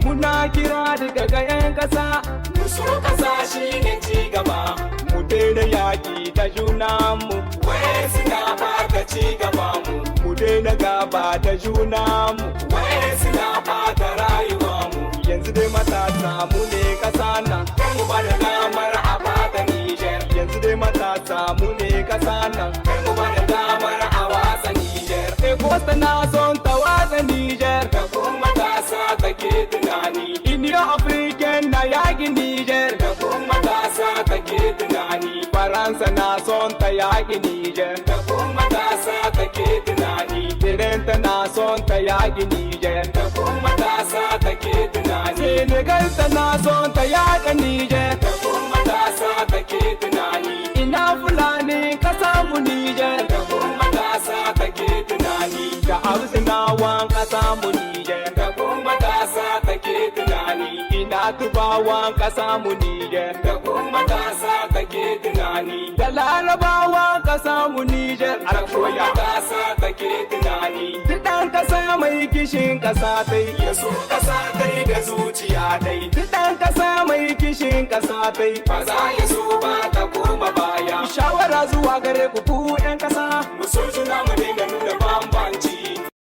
Muna kira daga ga 'yan ƙasa, mu so ƙasa shine ci gaba. mu daina yaƙi da junanmu, Waye suna ɓata ci gaba mu, mu daina gaba da junanmu. waye suna ɓata rayuwa mu. Yanzu dai matasa mu ne ƙasa nan, Kan mu bada damar a ɓata Niger. yanzu dai matasa mu ne ƙasa nan. Kan mu bada damar a watsa Niger. Ecosta na son ta watsa Niger, Da kuma matasa take tunani. Union African na yaƙi Niger, Da kuma matasa take tunani. Faransa na son ta yaƙi Niger, Da kuma matasa take tunani. Tirenta na son ta yaƙi Niger, Da kuma matasa take tunani. Senegal ta na son ta yaƙi Niger. Da kuma matasa take tunani. Ina Fulani ƙasa mu Niger, Da kuma matasa take tunani. da Hausawan ƙasa mu Niger, Da kuma matasa take tunani. ina Tubawan ƙasa mu Niger, Da kuma matasa take tunani. da Larabawan ƙasa mu Niger. Da kuma matasa take tunani. Duk ɗan ƙasa mai kishin ƙasa tai, Ya so ƙasa dai da zuciya dai. duk ɗan ƙasa mai kishin ƙasa tai. Ba za ya so ba ta koma baya. Shawara zuwa gare ku 'yan ƙasa, Mu so juna